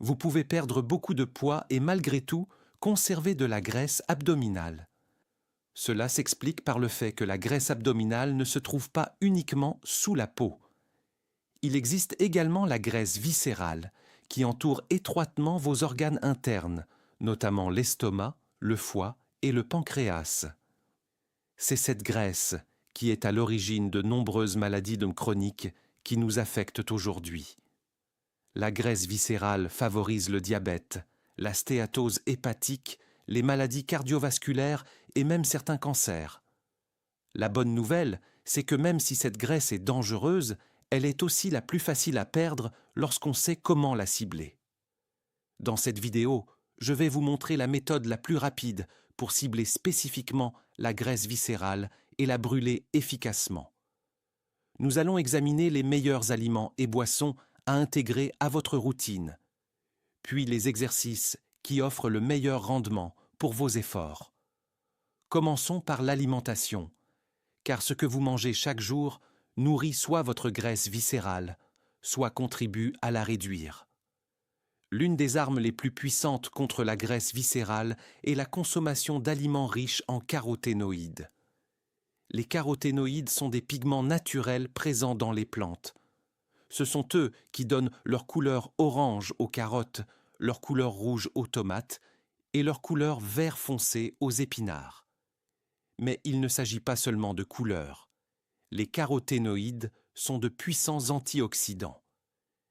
vous pouvez perdre beaucoup de poids et malgré tout conserver de la graisse abdominale. Cela s'explique par le fait que la graisse abdominale ne se trouve pas uniquement sous la peau. Il existe également la graisse viscérale, qui entoure étroitement vos organes internes, notamment l'estomac, le foie et le pancréas. C'est cette graisse qui est à l'origine de nombreuses maladies chroniques qui nous affectent aujourd'hui. La graisse viscérale favorise le diabète, la stéatose hépatique, les maladies cardiovasculaires et même certains cancers. La bonne nouvelle, c'est que même si cette graisse est dangereuse, elle est aussi la plus facile à perdre lorsqu'on sait comment la cibler. Dans cette vidéo, je vais vous montrer la méthode la plus rapide pour cibler spécifiquement la graisse viscérale et la brûler efficacement. Nous allons examiner les meilleurs aliments et boissons à intégrer à votre routine, puis les exercices qui offrent le meilleur rendement pour vos efforts. Commençons par l'alimentation, car ce que vous mangez chaque jour nourrit soit votre graisse viscérale, soit contribue à la réduire. L'une des armes les plus puissantes contre la graisse viscérale est la consommation d'aliments riches en caroténoïdes. Les caroténoïdes sont des pigments naturels présents dans les plantes. Ce sont eux qui donnent leur couleur orange aux carottes, leur couleur rouge aux tomates et leur couleur vert foncé aux épinards. Mais il ne s'agit pas seulement de couleur. Les caroténoïdes sont de puissants antioxydants.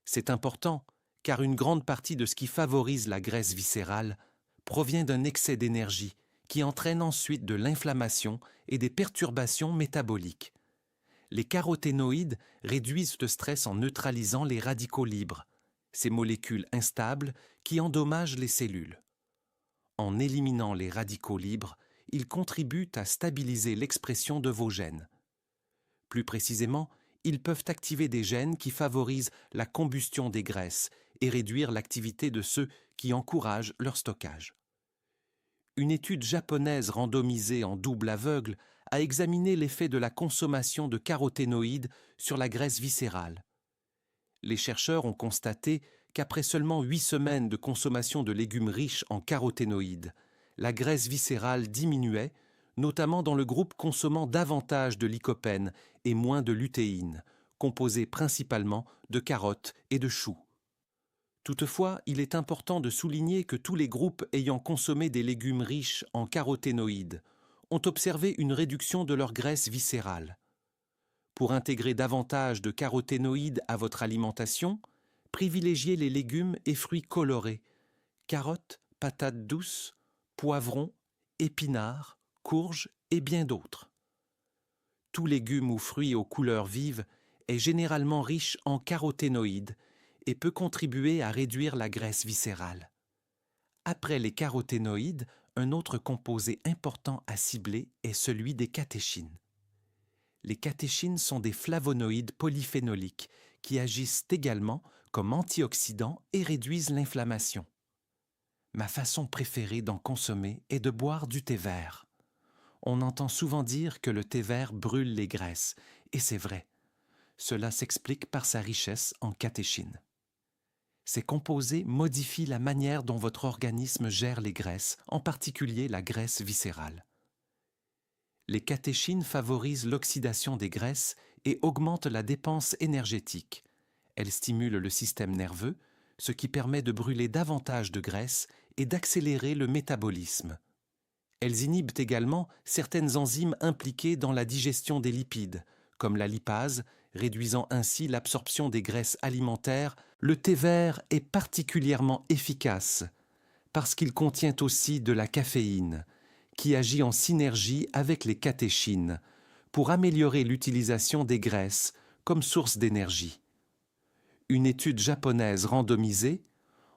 C'est important car une grande partie de ce qui favorise la graisse viscérale provient d'un excès d'énergie qui entraîne ensuite de l'inflammation et des perturbations métaboliques. Les caroténoïdes réduisent le stress en neutralisant les radicaux libres, ces molécules instables qui endommagent les cellules. En éliminant les radicaux libres, ils contribuent à stabiliser l'expression de vos gènes. Plus précisément, ils peuvent activer des gènes qui favorisent la combustion des graisses et réduire l'activité de ceux qui encouragent leur stockage. Une étude japonaise randomisée en double aveugle a examiné l'effet de la consommation de caroténoïdes sur la graisse viscérale. Les chercheurs ont constaté qu'après seulement 8 semaines de consommation de légumes riches en caroténoïdes, la graisse viscérale diminuait, notamment dans le groupe consommant davantage de lycopène et moins de lutéine, composé principalement de carottes et de choux. Toutefois, il est important de souligner que tous les groupes ayant consommé des légumes riches en caroténoïdes ont observé une réduction de leur graisse viscérale. Pour intégrer davantage de caroténoïdes à votre alimentation, privilégiez les légumes et fruits colorés, carottes, patates douces, poivrons, épinards, courges et bien d'autres. Tout légume ou fruit aux couleurs vives est généralement riche en caroténoïdes et peut contribuer à réduire la graisse viscérale. Après les caroténoïdes, un autre composé important à cibler est celui des catéchines. Les catéchines sont des flavonoïdes polyphénoliques qui agissent également comme antioxydants et réduisent l'inflammation. Ma façon préférée d'en consommer est de boire du thé vert. On entend souvent dire que le thé vert brûle les graisses, et c'est vrai. Cela s'explique par sa richesse en catéchines. Ces composés modifient la manière dont votre organisme gère les graisses, en particulier la graisse viscérale. Les catéchines favorisent l'oxydation des graisses et augmentent la dépense énergétique. Elles stimulent le système nerveux, ce qui permet de brûler davantage de graisse et d'accélérer le métabolisme. Elles inhibent également certaines enzymes impliquées dans la digestion des lipides, comme la lipase, réduisant ainsi l'absorption des graisses alimentaires. Le thé vert est particulièrement efficace parce qu'il contient aussi de la caféine, qui agit en synergie avec les catéchines pour améliorer l'utilisation des graisses comme source d'énergie. Une étude japonaise randomisée,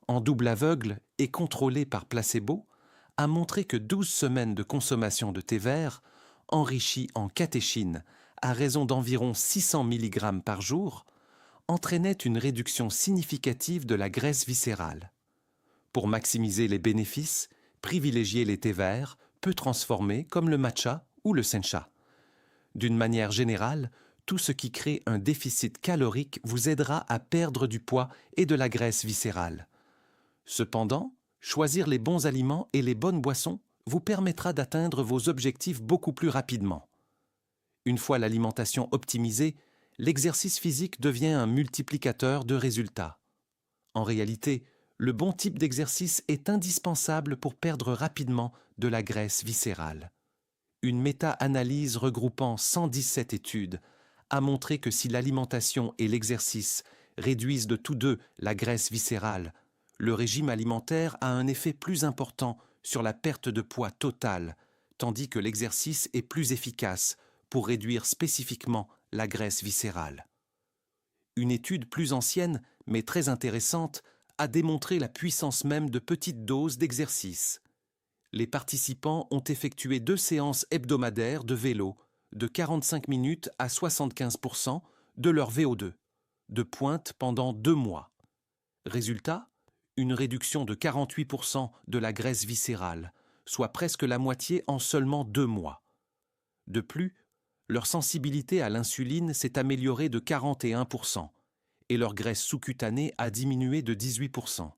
en double aveugle et contrôlée par placebo, a montré que 12 semaines de consommation de thé vert, enrichi en catéchines à raison d'environ 600 mg par jour, entraînait une réduction significative de la graisse viscérale. Pour maximiser les bénéfices, privilégiez les thés verts, peu transformés comme le matcha ou le sencha. D'une manière générale, tout ce qui crée un déficit calorique vous aidera à perdre du poids et de la graisse viscérale. Cependant, choisir les bons aliments et les bonnes boissons vous permettra d'atteindre vos objectifs beaucoup plus rapidement. Une fois l'alimentation optimisée, l'exercice physique devient un multiplicateur de résultats. En réalité, le bon type d'exercice est indispensable pour perdre rapidement de la graisse viscérale. Une méta-analyse regroupant 117 études a montré que si l'alimentation et l'exercice réduisent de tous deux la graisse viscérale, le régime alimentaire a un effet plus important sur la perte de poids totale, tandis que l'exercice est plus efficace pour réduire spécifiquement la graisse viscérale. Une étude plus ancienne, mais très intéressante, a démontré la puissance même de petites doses d'exercice. Les participants ont effectué 2 séances hebdomadaires de vélo, de 45 minutes à 75% de leur VO2, de pointe pendant 2 mois. Résultat, une réduction de 48% de la graisse viscérale, soit presque la moitié en seulement 2 mois. De plus, leur sensibilité à l'insuline s'est améliorée de 41% et leur graisse sous-cutanée a diminué de 18%.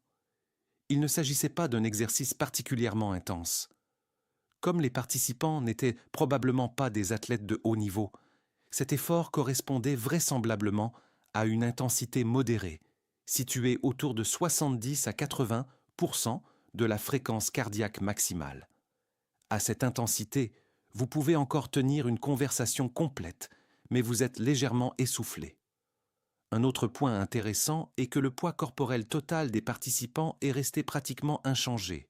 Il ne s'agissait pas d'un exercice particulièrement intense. Comme les participants n'étaient probablement pas des athlètes de haut niveau, cet effort correspondait vraisemblablement à une intensité modérée, située autour de 70 à 80% de la fréquence cardiaque maximale. À cette intensité, vous pouvez encore tenir une conversation complète, mais vous êtes légèrement essoufflé. Un autre point intéressant est que le poids corporel total des participants est resté pratiquement inchangé.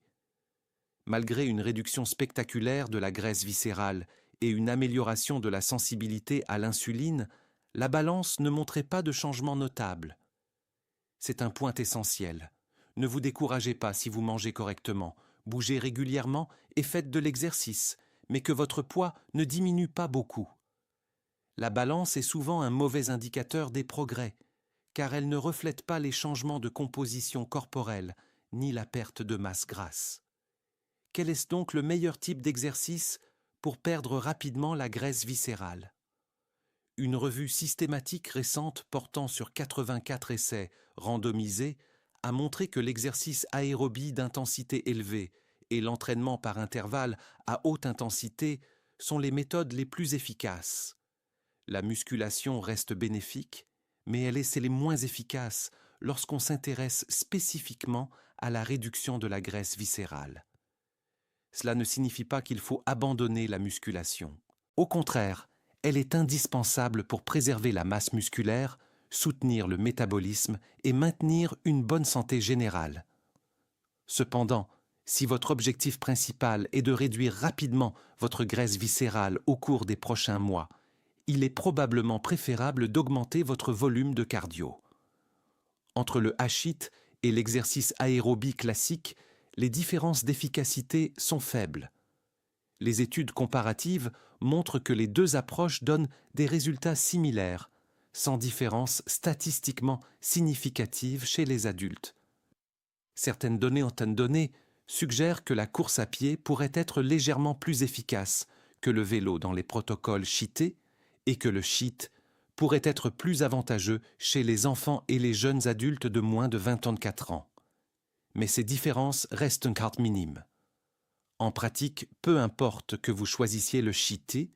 Malgré une réduction spectaculaire de la graisse viscérale et une amélioration de la sensibilité à l'insuline, la balance ne montrait pas de changement notable. C'est un point essentiel. Ne vous découragez pas si vous mangez correctement, bougez régulièrement et faites de l'exercice, mais que votre poids ne diminue pas beaucoup. La balance est souvent un mauvais indicateur des progrès, car elle ne reflète pas les changements de composition corporelle, ni la perte de masse grasse. Quel est donc le meilleur type d'exercice pour perdre rapidement la graisse viscérale? Une revue systématique récente portant sur 84 essais randomisés a montré que l'exercice aérobie d'intensité élevée et l'entraînement par intervalle à haute intensité sont les méthodes les plus efficaces. La musculation reste bénéfique, mais elle est les moins efficaces lorsqu'on s'intéresse spécifiquement à la réduction de la graisse viscérale. Cela ne signifie pas qu'il faut abandonner la musculation. Au contraire, elle est indispensable pour préserver la masse musculaire, soutenir le métabolisme et maintenir une bonne santé générale. Cependant, si votre objectif principal est de réduire rapidement votre graisse viscérale au cours des prochains mois, il est probablement préférable d'augmenter votre volume de cardio. Entre le HIIT et l'exercice aérobie classique, les différences d'efficacité sont faibles. Les études comparatives montrent que les deux approches donnent des résultats similaires, sans différence statistiquement significative chez les adultes. Certaines données suggèrent que la course à pied pourrait être légèrement plus efficace que le vélo dans les protocoles cheatés et que le cheat pourrait être plus avantageux chez les enfants et les jeunes adultes de moins de 24 ans. Mais ces différences restent encore minimes. En pratique, peu importe que vous choisissiez le cheaté,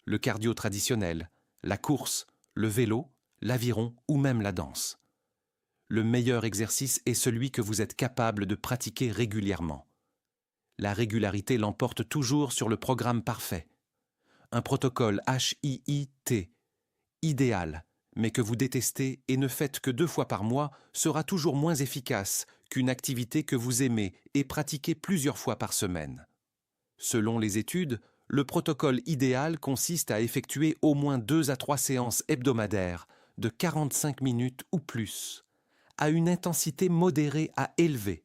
le cardio traditionnel, la course, le vélo, l'aviron ou même la danse. Le meilleur exercice est celui que vous êtes capable de pratiquer régulièrement. La régularité l'emporte toujours sur le programme parfait. Un protocole HIIT, idéal, mais que vous détestez et ne faites que 2 fois par mois, sera toujours moins efficace qu'une activité que vous aimez et pratiquez plusieurs fois par semaine. Selon les études, le protocole idéal consiste à effectuer au moins 2 à 3 séances hebdomadaires de 45 minutes ou plus, à une intensité modérée à élevée,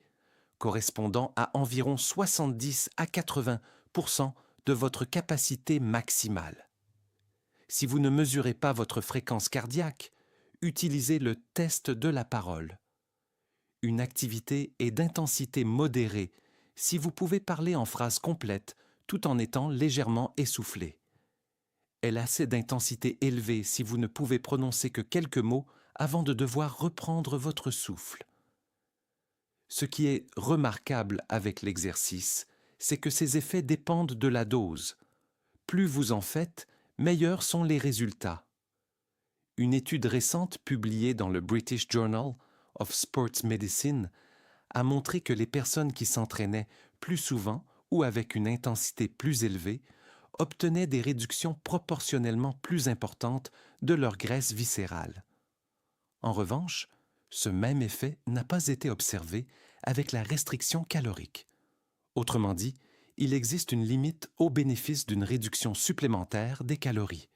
correspondant à environ 70 à 80% de votre capacité maximale. Si vous ne mesurez pas votre fréquence cardiaque, utilisez le test de la parole. Une activité est d'intensité modérée si vous pouvez parler en phrases complètes tout en étant légèrement essoufflé. Elle a assez d'intensité élevée si vous ne pouvez prononcer que quelques mots avant de devoir reprendre votre souffle. Ce qui est remarquable avec l'exercice, c'est que ses effets dépendent de la dose. Plus vous en faites, meilleurs sont les résultats. Une étude récente publiée dans le British Journal of Sports Medicine a montré que les personnes qui s'entraînaient plus souvent ou avec une intensité plus élevée obtenaient des réductions proportionnellement plus importantes de leur graisse viscérale. En revanche, ce même effet n'a pas été observé avec la restriction calorique. Autrement dit, il existe une limite au bénéfice d'une réduction supplémentaire des calories.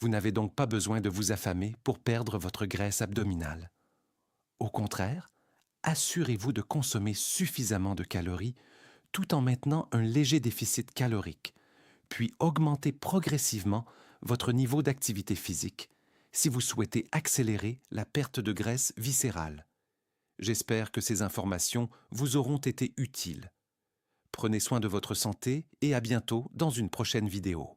Vous n'avez donc pas besoin de vous affamer pour perdre votre graisse abdominale. Au contraire, assurez-vous de consommer suffisamment de calories tout en maintenant un léger déficit calorique, puis augmentez progressivement votre niveau d'activité physique si vous souhaitez accélérer la perte de graisse viscérale. J'espère que ces informations vous auront été utiles. Prenez soin de votre santé et à bientôt dans une prochaine vidéo.